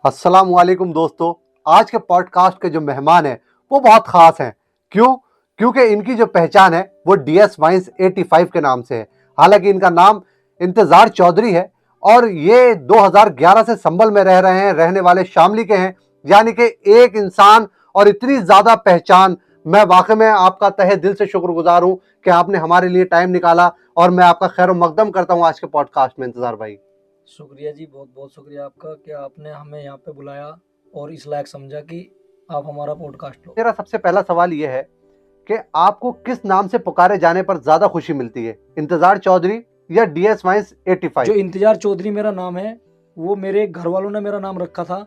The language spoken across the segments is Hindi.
अस्सलाम वालेकुम दोस्तों। आज के पॉडकास्ट के जो मेहमान हैं वो बहुत ख़ास हैं। क्यों? क्योंकि इनकी जो पहचान है वो DS वाइन्स 85 के नाम से है। हालांकि इनका नाम इंतज़ार चौधरी है और ये 2011 से संभल में रह रहे हैं, रहने वाले शामली के हैं। यानी कि एक इंसान और इतनी ज़्यादा पहचान। मैं वाकई में आपका तहे दिल से शुक्रगुजार हूँ कि आपने हमारे लिए टाइम निकाला और मैं आपका खैर मकदम करता हूँ आज के पॉडकास्ट में। इंतज़ार भाई, शुक्रिया जी, बहुत बहुत शुक्रिया आपका कि आपने हमें यहाँ पे बुलाया और इस लायक समझा कि आप हमारा पॉडकास्ट लो। मेरा सबसे पहला सवाल यह है कि आपको किस नाम से पुकारे जाने पर ज्यादा खुशी मिलती है, इंतजार चौधरी या DS वाइन्स 85? जो इंतजार चौधरी मेरा नाम है वो मेरे घर वालों ने मेरा नाम रखा था,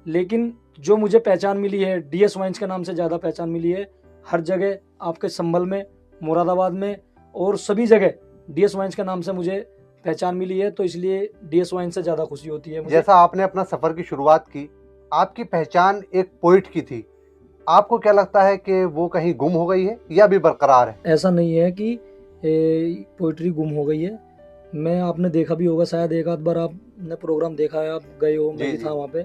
लेकिन जो मुझे पहचान मिली है DS वाइन्स के नाम से ज़्यादा पहचान मिली है। हर जगह आपके संभल में, मुरादाबाद में और सभी जगह DS वाइन्स के नाम से मुझे पहचान मिली है, तो इसलिए DS वाइन्स से ज़्यादा खुशी होती है मुझे। जैसा आपने अपना सफर की शुरुआत की, आपकी पहचान एक पोइट की थी। आपको क्या लगता है कि वो कहीं गुम हो गई है या भी बरकरार है? ऐसा नहीं है कि पोइट्री गुम हो गई है। मैं आपने देखा भी होगा, शायद एक आध बार आपने प्रोग्राम देखा है, आप गए हो, मैं भी था वहाँ पे,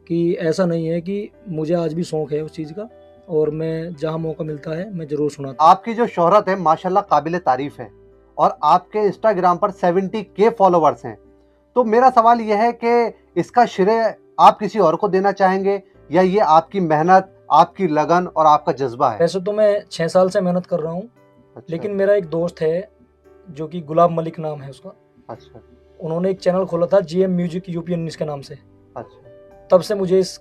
कि ऐसा नहीं है कि मुझे आज भी शौक है उस चीज़ का और मैं जहाँ मौका मिलता है मैं ज़रूर सुनाता हूँ। आपकी जो शोहरत है माशाल्लाह काबिले तारीफ है और आपके इंस्टाग्राम पर 70K फॉलोवर्स हैं। तो मेरा सवाल यह है कि इसका श्रेय आप किसी और को देना चाहेंगे या ये आपकी मेहनत, आपकी लगन और आपका जज्बा है? वैसे तो मैं 6 साल से मेहनत कर रहा हूँ, अच्छा, लेकिन मेरा एक दोस्त है जो कि गुलाब मलिक नाम है उसका। अच्छा, उन्होंने एक चैनल खोला था GM म्यूजिक UP19 के नाम से। अच्छा, तब से मुझे इस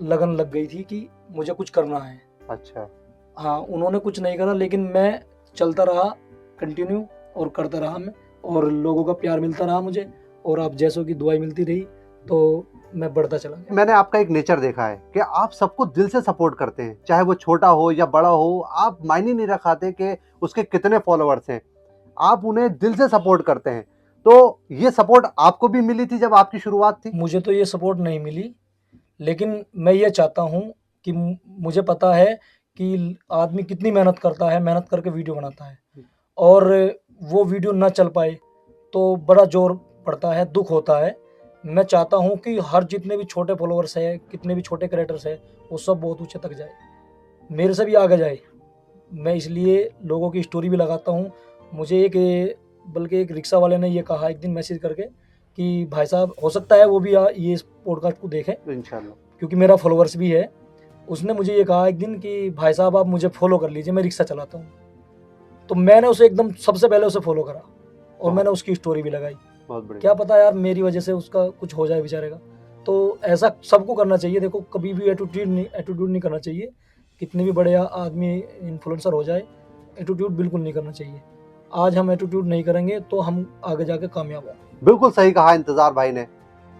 लगन लग गई थी कि मुझे कुछ करना है। अच्छा। हाँ, उन्होंने कुछ नहीं करा, लेकिन मैं चलता रहा कंटिन्यू और करता रहा मैं, और लोगों का प्यार मिलता रहा मुझे और आप जैसों की दुआएं मिलती रही, तो मैं बढ़ता चला गया। मैंने आपका एक नेचर देखा है कि आप सबको दिल से सपोर्ट करते हैं, चाहे वो छोटा हो या बड़ा हो। आप मायने नहीं रखाते कि उसके कितने फॉलोअर्स हैं, आप उन्हें दिल से सपोर्ट करते हैं। तो ये सपोर्ट आपको भी मिली थी जब आपकी शुरुआत थी? मुझे तो ये सपोर्ट नहीं मिली, लेकिन मैं ये चाहता हूँ कि मुझे पता है कि आदमी कितनी मेहनत करता है, मेहनत करके वीडियो बनाता है, और वो वीडियो ना चल पाए तो बड़ा जोर पड़ता है, दुख होता है। मैं चाहता हूँ कि हर जितने भी छोटे फॉलोअर्स हैं, कितने भी छोटे क्रिएटर्स हैं, वो सब बहुत ऊंचे तक जाए, मेरे से भी आगे जाए। मैं इसलिए लोगों की स्टोरी भी लगाता हूँ। मुझे बल्कि एक रिक्शा वाले ने ये कहा एक दिन मैसेज करके कि भाई साहब, हो सकता है वो भी ये इस पॉडकास्ट को देखें, इंशाल्लाह। क्योंकि मेरा फॉलोअर्स भी है। उसने मुझे ये कहा एक दिन कि भाई साहब आप मुझे फॉलो कर लीजिए, मैं रिक्शा चलाता हूँ। तो मैंने उसे एकदम सबसे पहले उसे फॉलो करा और मैंने उसकी स्टोरी भी लगाई। बहुत बढ़िया। क्या पता यार, मेरी वजह से उसका कुछ हो जाए बेचारे का। तो ऐसा सबको करना चाहिए। देखो, कभी भी एटीट्यूड नहीं करना चाहिए। कितने भी बड़े आदमी इन्फ्लुएंसर हो जाए, एटीट्यूड बिल्कुल नहीं करना चाहिए। आज हम एटीट्यूड नहीं करेंगे तो हम आगे जाके कामयाब होंगे। बिल्कुल सही कहा इंतजार भाई ने।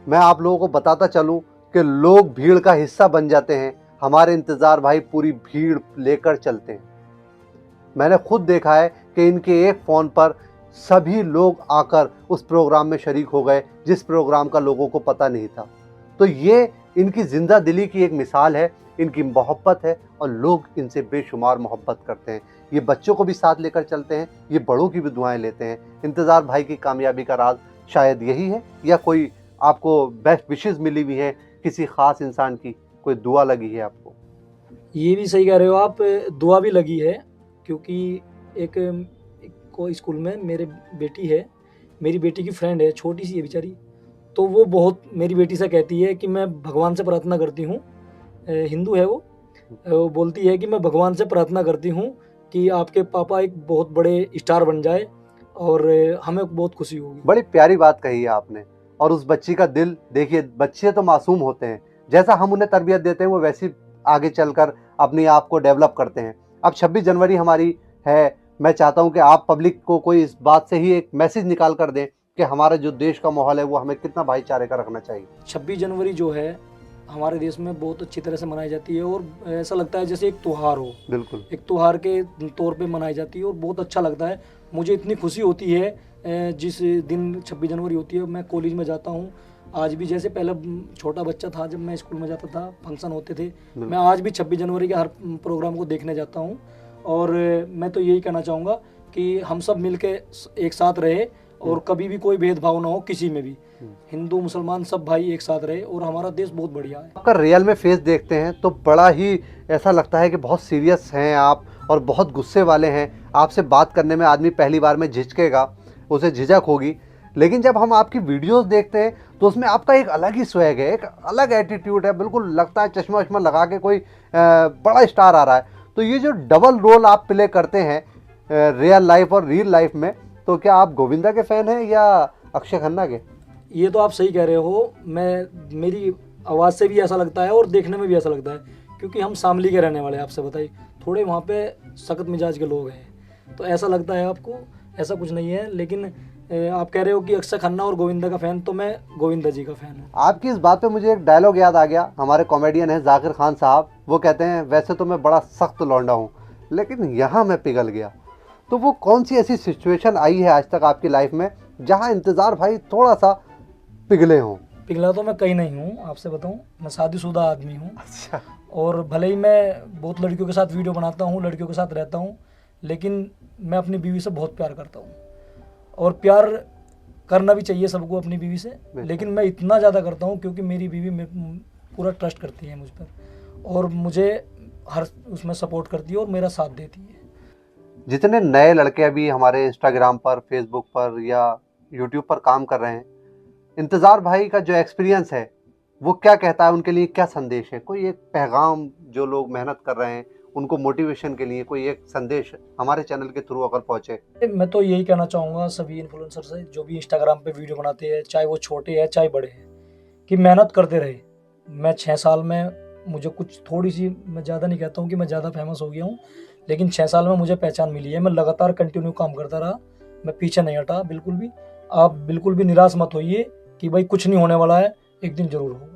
मैं आप लोगों को बताता चलूं कि लोग भीड़ का हिस्सा बन जाते हैं, हमारे इंतजार भाई पूरी भीड़ लेकर चलते हैं। मैंने खुद देखा है कि इनके एक फ़ोन पर सभी लोग आकर उस प्रोग्राम में शरीक हो गए जिस प्रोग्राम का लोगों को पता नहीं था। तो ये इनकी जिंदा दिली की एक मिसाल है, इनकी मोहब्बत है और लोग इनसे बेशुमार मोहब्बत करते हैं। ये बच्चों को भी साथ लेकर चलते हैं, ये बड़ों की भी दुआएं लेते हैं। इंतज़ार भाई की कामयाबी का राज शायद यही है, या कोई आपको बेस्ट विशेस मिली हुई है किसी ख़ास इंसान की, कोई दुआ लगी है आपको? ये भी सही कह रहे हो आप, दुआ भी लगी है। क्योंकि एक को स्कूल में मेरे बेटी है, मेरी बेटी की फ्रेंड है, छोटी सी है बेचारी। तो वो बहुत मेरी बेटी से कहती है कि मैं भगवान से प्रार्थना करती हूँ, हिंदू है वो बोलती है कि मैं भगवान से प्रार्थना करती हूँ कि आपके पापा एक बहुत बड़े स्टार बन जाए और हमें बहुत खुशी होगी। बड़ी प्यारी बात कही है आपने। और उस बच्ची का दिल देखिए, बच्चे तो मासूम होते हैं, जैसा हम उन्हें तरबियत देते हैं वो वैसी आगे चलकर अपने आप को डेवलप करते हैं। अब 26 जनवरी हमारी है, मैं चाहता हूं कि आप पब्लिक को कोई इस बात से ही एक मैसेज निकाल कर दें कि हमारा जो देश का माहौल है वो हमें कितना भाईचारे का रखना चाहिए। 26 जनवरी जो है हमारे देश में बहुत अच्छी तरह से मनाई जाती है और ऐसा लगता है जैसे एक त्यौहार हो, बिल्कुल। एक त्यौहार के तौर पे मनाई जाती है और बहुत अच्छा लगता है। मुझे इतनी खुशी होती है जिस दिन 26 जनवरी होती है। मैं कॉलेज में जाता हूँ आज भी, जैसे पहले छोटा बच्चा था जब मैं स्कूल में जाता था, फंक्शन होते थे, मैं आज भी 26 जनवरी के हर प्रोग्राम को देखने जाता हूँ। और मैं तो यही कहना चाहूँगा कि हम सब मिल के एक साथ रहे और कभी भी कोई भेदभाव ना हो किसी में भी। हिंदू मुसलमान सब भाई एक साथ रहे और हमारा देश बहुत बढ़िया है। आपका रियल में फेस देखते हैं तो बड़ा ही ऐसा लगता है कि बहुत सीरियस हैं आप और बहुत गुस्से वाले हैं। आपसे बात करने में आदमी पहली बार में झिझकेगा, उसे झिझक होगी, लेकिन जब हम आपकी वीडियोस देखते हैं तो उसमें आपका एक अलग ही स्वैग है, एक अलग एटीट्यूड है। बिल्कुल लगता है चश्मा वश्मा लगा के कोई बड़ा स्टार आ रहा है। तो ये जो डबल रोल आप प्ले करते हैं रियल लाइफ और रियल लाइफ में, तो क्या आप गोविंदा के फैन हैं या अक्षय खन्ना के? ये तो आप सही कह रहे हो। मेरी आवाज़ से भी ऐसा लगता है और देखने में भी ऐसा लगता है, क्योंकि हम शामली के रहने वाले हैं। आपसे बताइए, थोड़े वहाँ पे सख्त मिजाज के लोग हैं, तो ऐसा लगता है आपको। ऐसा कुछ नहीं है, लेकिन आप कह रहे हो कि अक्षय खन्ना और गोविंदा का फ़ैन, तो मैं गोविंदा जी का फ़ैन हूँ। आपकी इस बात पे मुझे एक डायलॉग याद आ गया। हमारे कॉमेडियन हैं जाकिर खान साहब, वो कहते हैं वैसे तो मैं बड़ा सख्त लौंडा हूँ लेकिन यहाँ मैं पिघल गया। तो वो कौन सी ऐसी सिचुएशन आई है आज तक आपकी लाइफ में जहाँ इंतज़ार भाई थोड़ा सा पिघले हों? पिघला तो मैं कहीं नहीं हूँ, आपसे बताऊँ। मैं शादीशुदा आदमी हूँ। अच्छा। और भले ही मैं बहुत लड़कियों के साथ वीडियो बनाता हूँ, लड़कियों के साथ रहता हूँ, लेकिन मैं अपनी बीवी से बहुत प्यार करता हूँ। और प्यार करना भी चाहिए सबको अपनी बीवी से, लेकिन मैं इतना ज़्यादा करता हूँ क्योंकि मेरी बीवी पूरा ट्रस्ट करती है मुझ पर और मुझे हर उसमें सपोर्ट करती है और मेरा साथ देती है। जितने नए लड़के अभी हमारे इंस्टाग्राम पर, फेसबुक पर या यूट्यूब पर काम कर रहे हैं, इंतज़ार भाई का जो एक्सपीरियंस है वो क्या कहता है, उनके लिए क्या संदेश है? कोई एक पैगाम, जो लोग मेहनत कर रहे हैं उनको मोटिवेशन के लिए कोई एक संदेश हमारे चैनल के थ्रू अगर पहुंचे? मैं तो यही कहना चाहूँगा सभी इन्फ्लुएंसर से, जो भी इंस्टाग्राम पे वीडियो बनाते हैं, चाहे वो छोटे हैं चाहे बड़े हैं, कि मेहनत करते रहे। मैं 6 साल में मुझे कुछ थोड़ी सी, मैं ज़्यादा नहीं कहता हूँ कि मैं ज़्यादा फेमस हो गया हूँ, लेकिन 6 साल में मुझे पहचान मिली है। मैं लगातार कंटिन्यू काम करता रहा, मैं पीछे नहीं हटा बिल्कुल भी। आप बिल्कुल भी निराश मत होइए कि भाई कुछ नहीं होने वाला है, एक दिन ज़रूर होगा।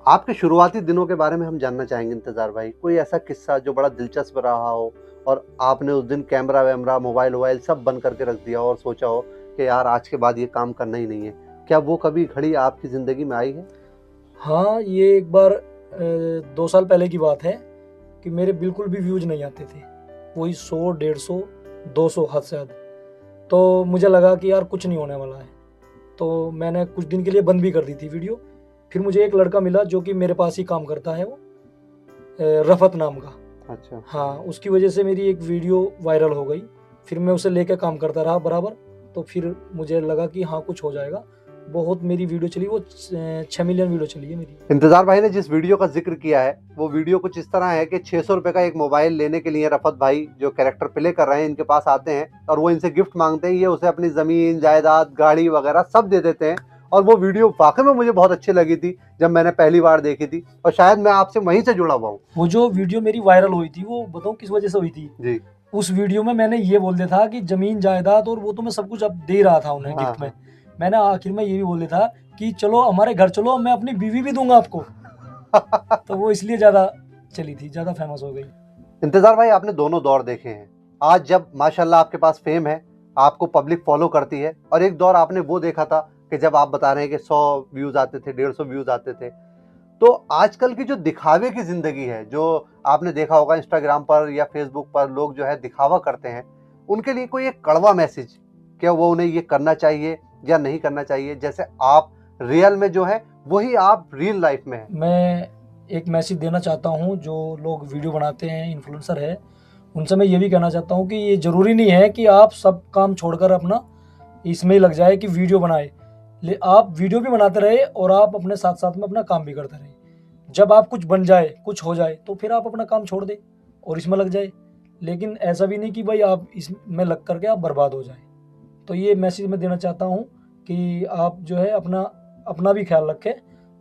आपके शुरुआती दिनों के बारे में हम जानना चाहेंगे इंतज़ार भाई। कोई ऐसा किस्सा जो बड़ा दिलचस्प रहा हो और आपने उस दिन कैमरा वैमरा, मोबाइल वोबाइल सब बंद करके रख दिया हो और सोचा हो कि यार आज के बाद ये काम करना ही नहीं है? क्या वो कभी घड़ी आपकी ज़िंदगी में आई है? हाँ, ये एक बार 2 साल पहले की बात है कि मेरे बिल्कुल भी व्यूज़ नहीं आते थे। वही 100, 150, 200 हद से ज़्यादा। तो मुझे लगा कि यार कुछ नहीं होने वाला है। तो मैंने कुछ दिन के लिए बंद भी कर दी थी वीडियो। फिर मुझे एक लड़का मिला जो कि मेरे पास ही काम करता है, वो रफ़त नाम का। अच्छा। हाँ, उसकी वजह से मेरी एक वीडियो वायरल हो गई। फिर मैं उसे लेके काम करता रहा बराबर। तो फिर मुझे लगा कि हाँ, कुछ हो जाएगा। बहुत मेरी वीडियो चली, वो 6 मिलियन वीडियो चली है मेरी। इंतज़ार भाई ने जिस वीडियो का जिक्र किया है वो वीडियो कुछ इस तरह है कि 600 रुपये का एक मोबाइल लेने के लिए रफ़त भाई जो कैरेक्टर प्ले कर रहे हैं इनके पास आते हैं और वो इनसे गिफ्ट मांगते हैं। ये उसे अपनी ज़मीन, जायदाद, गाड़ी वगैरह सब दे देते हैं। और वो वीडियो वाकई में मुझे बहुत अच्छी लगी थी जब मैंने पहली बार देखी थी, और शायद मैं आपसे वहीं से जुड़ा हुआ हूँ। वो जो वीडियो मेरी वायरल हुई थी, वो बताऊँ किस वजह से हुई थी? जी। उस वीडियो में मैंने ये बोल दिया था कि ज़मीन जायदाद और वो तो मैं सब कुछ अब दे रहा था उन्हें हाँ, गिफ्ट में। मैंने आखिर में ये भी बोल दिया था कि चलो हमारे घर चलो, मैं अपनी बीवी भी दूंगा आपको। तो वो इसलिए ज़्यादा चली थी, ज़्यादा फेमस हो गई। इंतज़ार भाई आपने दोनों दौर देखे हैं। आज जब माशाल्लाह आपके पास फेम है, आपको पब्लिक फॉलो करती है, और एक दौर आपने वो देखा था कि जब आप बता रहे हैं कि 100 व्यूज़ आते थे, 150 व्यूज़ आते थे। तो आजकल की जो दिखावे की ज़िंदगी है, जो आपने देखा होगा इंस्टाग्राम पर या फेसबुक पर लोग जो है दिखावा करते हैं, उनके लिए कोई एक कड़वा मैसेज, क्या वो उन्हें ये करना चाहिए या नहीं करना चाहिए? जैसे आप रियल में जो है वही आप रियल लाइफ में हैं। मैं एक मैसेज देना चाहता हूँ, जो लोग वीडियो बनाते हैं, इन्फ्लुएंसर है, उनसे मैं ये भी कहना चाहता हूँ कि ये ज़रूरी नहीं है कि आप सब काम छोड़कर अपना इसमें ही लग जाए कि वीडियो बनाए। आप वीडियो भी बनाते रहे और आप अपने साथ साथ में अपना काम भी करते रहे। जब आप कुछ बन जाए, कुछ हो जाए, तो फिर आप अपना काम छोड़ दें और इसमें लग जाए। लेकिन ऐसा भी नहीं कि भाई आप इसमें लग करके आप बर्बाद हो जाए। तो ये मैसेज मैं देना चाहता हूँ कि आप जो है अपना भी ख्याल रखें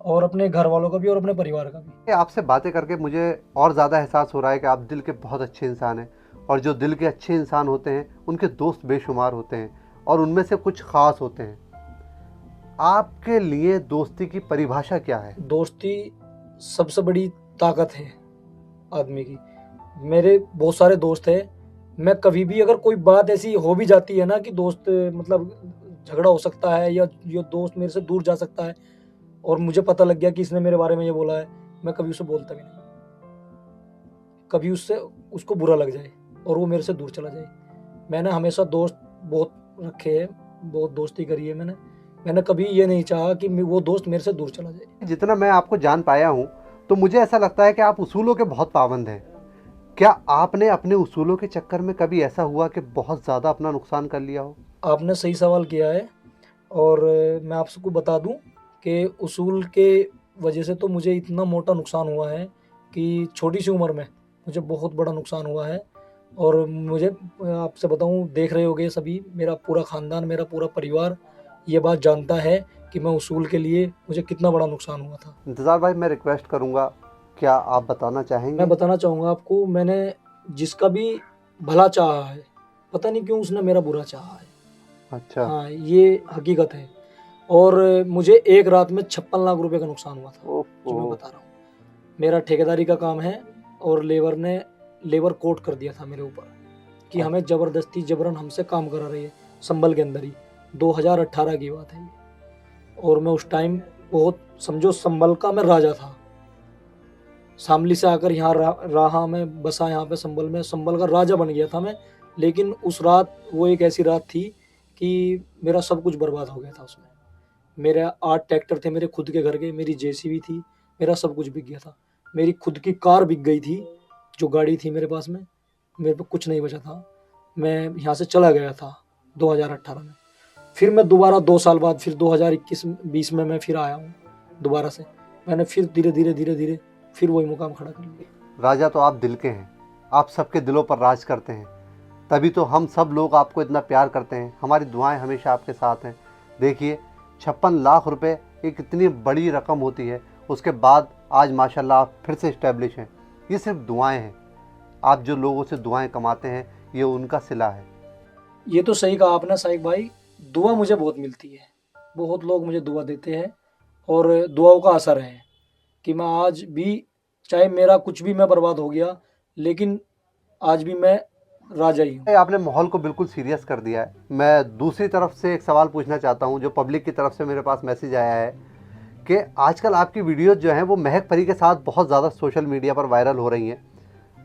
और अपने घर वालों का भी और अपने परिवार का भी। आपसे बातें करके मुझे और ज़्यादा एहसास हो रहा है कि आप दिल के बहुत अच्छे इंसान हैं, और जो दिल के अच्छे इंसान होते हैं उनके दोस्त बेशुमार होते हैं और उनमें से कुछ ख़ास होते हैं। आपके लिए दोस्ती की परिभाषा क्या है? दोस्ती सबसे बड़ी ताकत है आदमी की। मेरे बहुत सारे दोस्त हैं। मैं कभी भी अगर कोई बात ऐसी हो भी जाती है ना कि दोस्त मतलब झगड़ा हो सकता है या ये दोस्त मेरे से दूर जा सकता है और मुझे पता लग गया कि इसने मेरे बारे में ये बोला है, मैं कभी उसे बोलता भी नहीं। कभी उसको बुरा लग जाए और वो मेरे से दूर चला जाए। मैंने हमेशा दोस्त बहुत रखे हैं, बहुत दोस्ती करी है मैंने, मैंने कभी ये नहीं चाहा कि वो दोस्त मेरे से दूर चला जाए। जितना मैं आपको जान पाया हूँ तो मुझे ऐसा लगता है कि आप उसूलों के बहुत पाबंद हैं। क्या आपने अपने उसूलों के चक्कर में कभी ऐसा हुआ कि बहुत ज़्यादा अपना नुकसान कर लिया हो? आपने सही सवाल किया है। और मैं आपको बता दूं कि उसूल के वजह से तो मुझे इतना मोटा नुकसान हुआ है कि छोटी सी उम्र में मुझे बहुत बड़ा नुकसान हुआ है। और मुझे आपसे बताऊं, देख रहे होगे सभी, मेरा पूरा ख़ानदान, मेरा पूरा परिवार ये बात जानता है कि मैं उसूल के लिए मुझे कितना बड़ा नुकसान हुआ था। इंतज़ार भाई, मैं रिक्वेस्ट करूँगा, क्या आप बताना चाहेंगे? मैं बताना चाहूँगा आपको, मैंने जिसका भी भला चाहा है, पता नहीं क्यों उसने मेरा बुरा चाहा है। अच्छा। हाँ, ये हकीकत है। और मुझे एक रात में 56 लाख रुपए का नुकसान हुआ था, जो मैं ओहो। बता रहा हूँ। मेरा ठेकेदारी का काम है और लेबर कोर्ट कर दिया था मेरे ऊपर कि हमें ज़बरदस्ती जबरन हमसे काम करा रही है, संभल के अंदर ही। 2018 की बात है ये। और मैं उस टाइम बहुत, समझो, संभल का मैं राजा था। शामली से आकर यहाँ रहा, मैं बसा यहाँ पे संभल में, संभल का राजा बन गया था मैं। लेकिन उस रात, वो एक ऐसी रात थी कि मेरा सब कुछ बर्बाद हो गया था उसमें। मेरे 8 ट्रैक्टर थे मेरे खुद के घर के, मेरी जेसीबी थी, मेरा सब कुछ बिक गया था। मेरी खुद की कार बिक गई थी, जो गाड़ी थी मेरे पास में, मेरे पे कुछ नहीं बचा था। मैं यहाँ से चला गया था 2018 में। फिर मैं दोबारा 2 साल बाद, फिर 2021-20 में मैं फिर आया हूँ दोबारा से। मैंने फिर धीरे धीरे धीरे धीरे फिर वही मुकाम खड़ा कर लिया। राजा तो आप दिल के हैं, आप सबके दिलों पर राज करते हैं, तभी तो हम सब लोग आपको इतना प्यार करते हैं। हमारी दुआएं हमेशा आपके साथ हैं। देखिए, 56 लाख रुपए एक इतनी बड़ी रकम होती है, उसके बाद आज माशाल्लाह आप फिर से इस्टेब्लिश हैं। ये सिर्फ दुआएं हैं। आप जो लोगों से दुआएं कमाते हैं, ये उनका सिला है। ये तो सही कहा आपने साहिब भाई, दुआ मुझे बहुत मिलती है, बहुत लोग मुझे दुआ देते हैं और दुआओं का असर है कि मैं आज भी, चाहे मेरा कुछ भी मैं बर्बाद हो गया, लेकिन आज भी मैं राजा ही हूँ। आपने माहौल को बिल्कुल सीरियस कर दिया है। मैं दूसरी तरफ से एक सवाल पूछना चाहता हूँ, जो पब्लिक की तरफ से मेरे पास मैसेज आया है कि आजकल आपकी वीडियोज़ जो हैं वो महक परी के साथ बहुत ज़्यादा सोशल मीडिया पर वायरल हो रही हैं।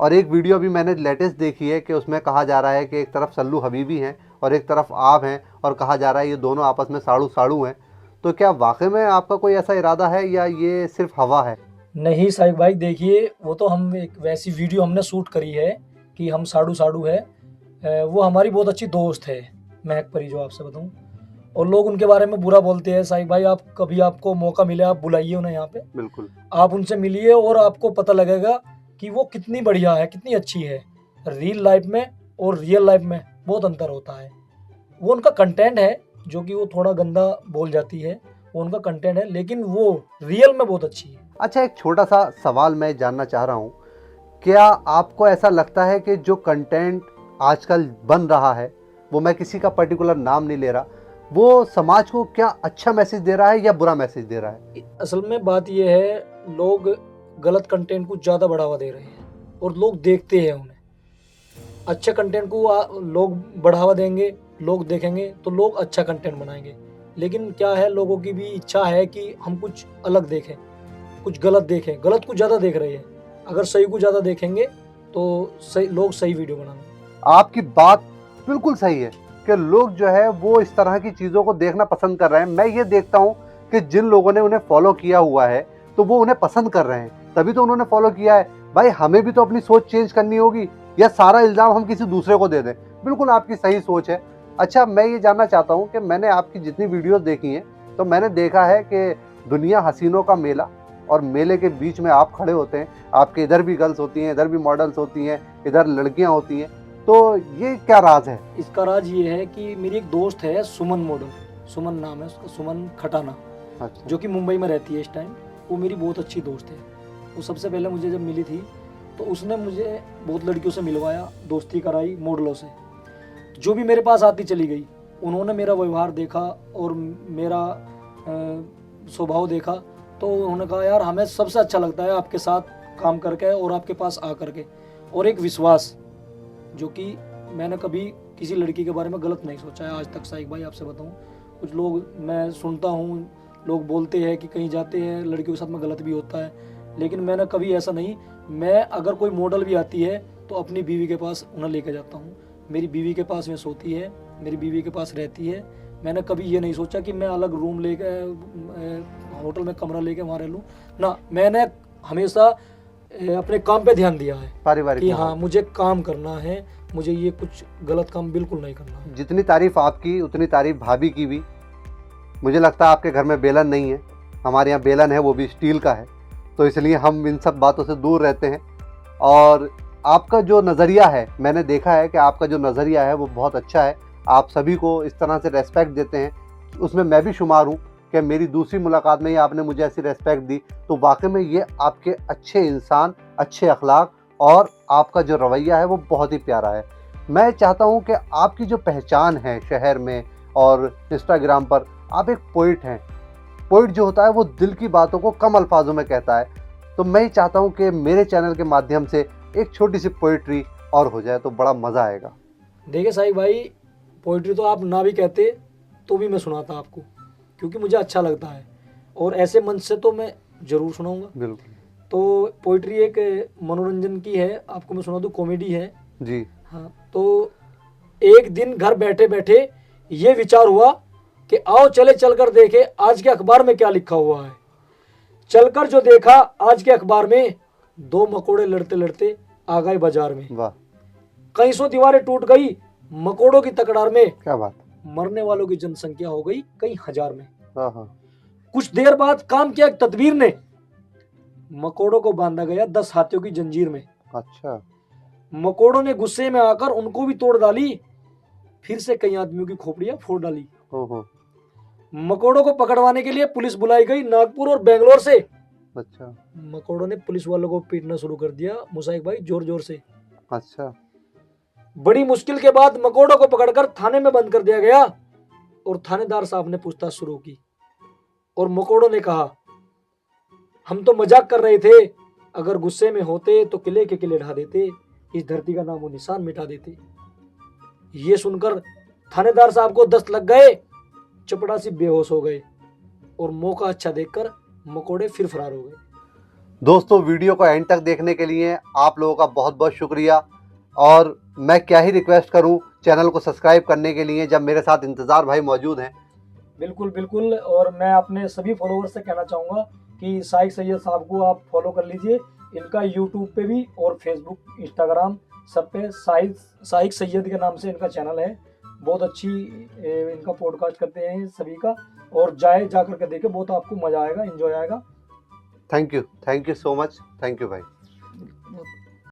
और एक वीडियो अभी मैंने लेटेस्ट देखी है कि उसमें कहा जा रहा है कि एक तरफ सल्लू हबीबी हैं और एक तरफ आप हैं, और कहा जा रहा है ये दोनों आपस में साड़ू साड़ू हैं। तो क्या वाकई में आपका कोई ऐसा इरादा है या ये सिर्फ हवा है? नहीं साहिब भाई, देखिए, वो तो हम एक वैसी वीडियो हमने शूट करी है कि हम साड़ू साड़ू है। वो हमारी बहुत अच्छी दोस्त है, महक परी, जो आपसे बताऊं। और लोग उनके बारे में बुरा बोलते हैं। साहिब भाई, आप कभी आपको मौका मिले, आप बुलाइए उन्हें यहाँ पे, बिल्कुल। आप उनसे मिलिए और आपको पता लगेगा कि वो कितनी बढ़िया है, कितनी अच्छी है। रियल लाइफ में और रियल लाइफ में बहुत अंतर होता है। वो उनका कंटेंट है, जो कि वो थोड़ा गंदा बोल जाती है, वो उनका कंटेंट है, लेकिन वो रियल में बहुत अच्छी है। अच्छा, एक छोटा सा सवाल मैं जानना चाह रहा हूँ, क्या आपको ऐसा लगता है कि जो कंटेंट आजकल बन रहा है, वो, मैं किसी का पर्टिकुलर नाम नहीं ले रहा, वो समाज को क्या अच्छा मैसेज दे रहा है या बुरा मैसेज दे रहा है? असल में बात यह है, लोग गलत कंटेंट को ज़्यादा बढ़ावा दे रहे हैं और लोग देखते हैं उन्हें। अच्छे कंटेंट को लोग बढ़ावा देंगे, लोग देखेंगे तो लोग अच्छा कंटेंट बनाएंगे। लेकिन क्या है, लोगों की भी इच्छा है कि हम कुछ अलग देखें, कुछ गलत देखें। गलत को ज़्यादा देख रहे हैं, अगर सही को ज़्यादा देखेंगे तो सही, लोग सही वीडियो बनाएंगे। आपकी बात बिल्कुल सही है कि लोग जो है वो इस तरह की चीज़ों को देखना पसंद कर रहे हैं। मैं ये देखता हूँ कि जिन लोगों ने उन्हें फॉलो किया हुआ है तो वो उन्हें पसंद कर रहे हैं, तभी तो उन्होंने फॉलो किया है। भाई, हमें भी तो अपनी सोच चेंज करनी होगी, या सारा इल्ज़ाम हम किसी दूसरे को दे दें? बिल्कुल आपकी सही सोच है। अच्छा, मैं ये जानना चाहता हूँ कि मैंने आपकी जितनी वीडियोज़ देखी हैं तो मैंने देखा है कि दुनिया हसीनों का मेला, और मेले के बीच में आप खड़े होते हैं। आपके इधर भी गर्ल्स होती हैं, इधर भी मॉडल्स होती हैं, इधर लड़कियां होती हैं। तो ये क्या राज है? इसका राज ये है कि मेरी एक दोस्त है, सुमन मॉडल, सुमन नाम है उसका, सुमन खटाना, अच्छा। जो कि मुंबई में रहती है इस टाइम। वो मेरी बहुत अच्छी दोस्त है। वो सबसे पहले मुझे जब मिली थी तो उसने मुझे बहुत लड़कियों से मिलवाया, दोस्ती कराई मॉडलों से। जो भी मेरे पास आती चली गई, उन्होंने मेरा व्यवहार देखा और मेरा स्वभाव देखा, तो उन्होंने कहा, यार, हमें सबसे अच्छा लगता है आपके साथ काम करके और आपके पास आ करके। और एक विश्वास, जो कि मैंने कभी किसी लड़की के बारे में गलत नहीं सोचा है आज तक। साहिब भाई, आपसे बताऊं, कुछ लोग, मैं सुनता हूं, लोग बोलते हैं कि कहीं जाते हैं लड़कियों के साथ में गलत भी होता है, लेकिन मैंने कभी ऐसा नहीं। मैं अगर कोई मॉडल भी आती है तो अपनी बीवी के पास उन्हें लेकर जाता हूँ। मेरी बीवी के पास में सोती है, मेरी बीवी के पास रहती है, मैंने कभी ये नहीं सोचा कि मैं अलग रूम लेके होटल में कमरा लेके वहाँ रह लूँ ना। मैंने हमेशा अपने काम पे ध्यान दिया है पारिवारिक कि माहौल। हाँ मुझे काम करना है, मुझे ये कुछ गलत काम बिल्कुल नहीं करना है। जितनी तारीफ आपकी उतनी तारीफ भाभी की भी। मुझे लगता है आपके घर में बेलन नहीं है, हमारे यहाँ बेलन है, वो भी स्टील का है, तो इसलिए हम इन सब बातों से दूर रहते हैं। और आपका जो नज़रिया है, मैंने देखा है कि आपका जो नज़रिया है वो बहुत अच्छा है। आप सभी को इस तरह से रेस्पेक्ट देते हैं, उसमें मैं भी शुमार हूँ कि मेरी दूसरी मुलाकात में ही आपने मुझे ऐसी रेस्पेक्ट दी, तो वाकई में ये आपके अच्छे इंसान, अच्छे अखलाक और आपका जो रवैया है वो बहुत ही प्यारा है। मैं चाहता हूँ कि आपकी जो पहचान है शहर में और इंस्टाग्राम पर, आप एक पोइट हैं। पोइट जो होता है वो दिल की बातों को कम अल्फाजों में कहता है, तो मैं ही चाहता हूँ कि मेरे चैनल के माध्यम से एक छोटी सी पोइट्री और हो जाए तो बड़ा मज़ा आएगा। देखिए साहिब भाई, पोइट्री तो आप ना भी कहते तो भी मैं सुनाता आपको, क्योंकि मुझे अच्छा लगता है और ऐसे मंच से तो मैं ज़रूर सुनाऊंगा। बिल्कुल तो पोइट्री एक मनोरंजन की है, आपको मैं सुना दूँ, कॉमेडी है जी। हाँ। तो एक दिन घर बैठे बैठे ये विचार हुआ कि आओ चले चलकर देखे आज के अखबार में क्या लिखा हुआ है। चलकर जो देखा आज के अखबार में, दो मकोड़े लड़ते लड़ते आ गए बाजार में। वाह, कई सौ दीवारें टूट गई मकोड़ों की तकरार में, क्या बात। मरने वालों की जनसंख्या हो गई कई हजार में। हाँ हाँ। कुछ देर बाद काम किया एक तदबीर ने, मकोड़ों को बांधा गया 10 हाथियों की जंजीर में। अच्छा। मकोड़ों ने गुस्से में आकर उनको भी तोड़ डाली, फिर से कई आदमियों की खोपड़ियां फोड़ डाली। ओहो। मकोड़ों को पकड़वाने के लिए पुलिस बुलाई गई नागपुर और बेंगलोर से। अच्छा। मकोड़ों ने पुलिस वालों को पीटना शुरू कर दिया मुसाहिब भाई, जोर जोर से। अच्छा। बड़ी मुश्किल के बाद मकोड़ों को पकड़कर थाने में बंद कर दिया गया और थानेदार साहब ने पूछताछ शुरू की। और मकोड़ों ने कहा, हम तो मजाक कर रहे थे, अगर गुस्से में होते तो किले के किले ढा देते, इस धरती का नामो निशान मिटा देते। ये सुनकर थानेदार साहब को दस्त लग गए, चपड़ासी बेहोश हो गए और मौका अच्छा देखकर मकोड़े फिर फरार हो गए। दोस्तों, वीडियो को एंड तक देखने के लिए आप लोगों का बहुत बहुत शुक्रिया। और मैं क्या ही रिक्वेस्ट करूं, चैनल को सब्सक्राइब करने के लिए, जब मेरे साथ इंतज़ार भाई मौजूद हैं। बिल्कुल बिल्कुल, और मैं अपने सभी फॉलोअर्स से कहना चाहूँगा कि साइक सैयद साहब को आप फॉलो कर लीजिए। इनका यूट्यूब पे भी और फेसबुक, इंस्टाग्राम सब पे साइक सैयद के नाम से इनका चैनल है। बहुत अच्छी इनका पॉडकास्ट करते हैं सभी का, और जा करके देखे, बहुत आपको मज़ा आएगा, एंजॉय आएगा। Thank you so much. Thank you भाई।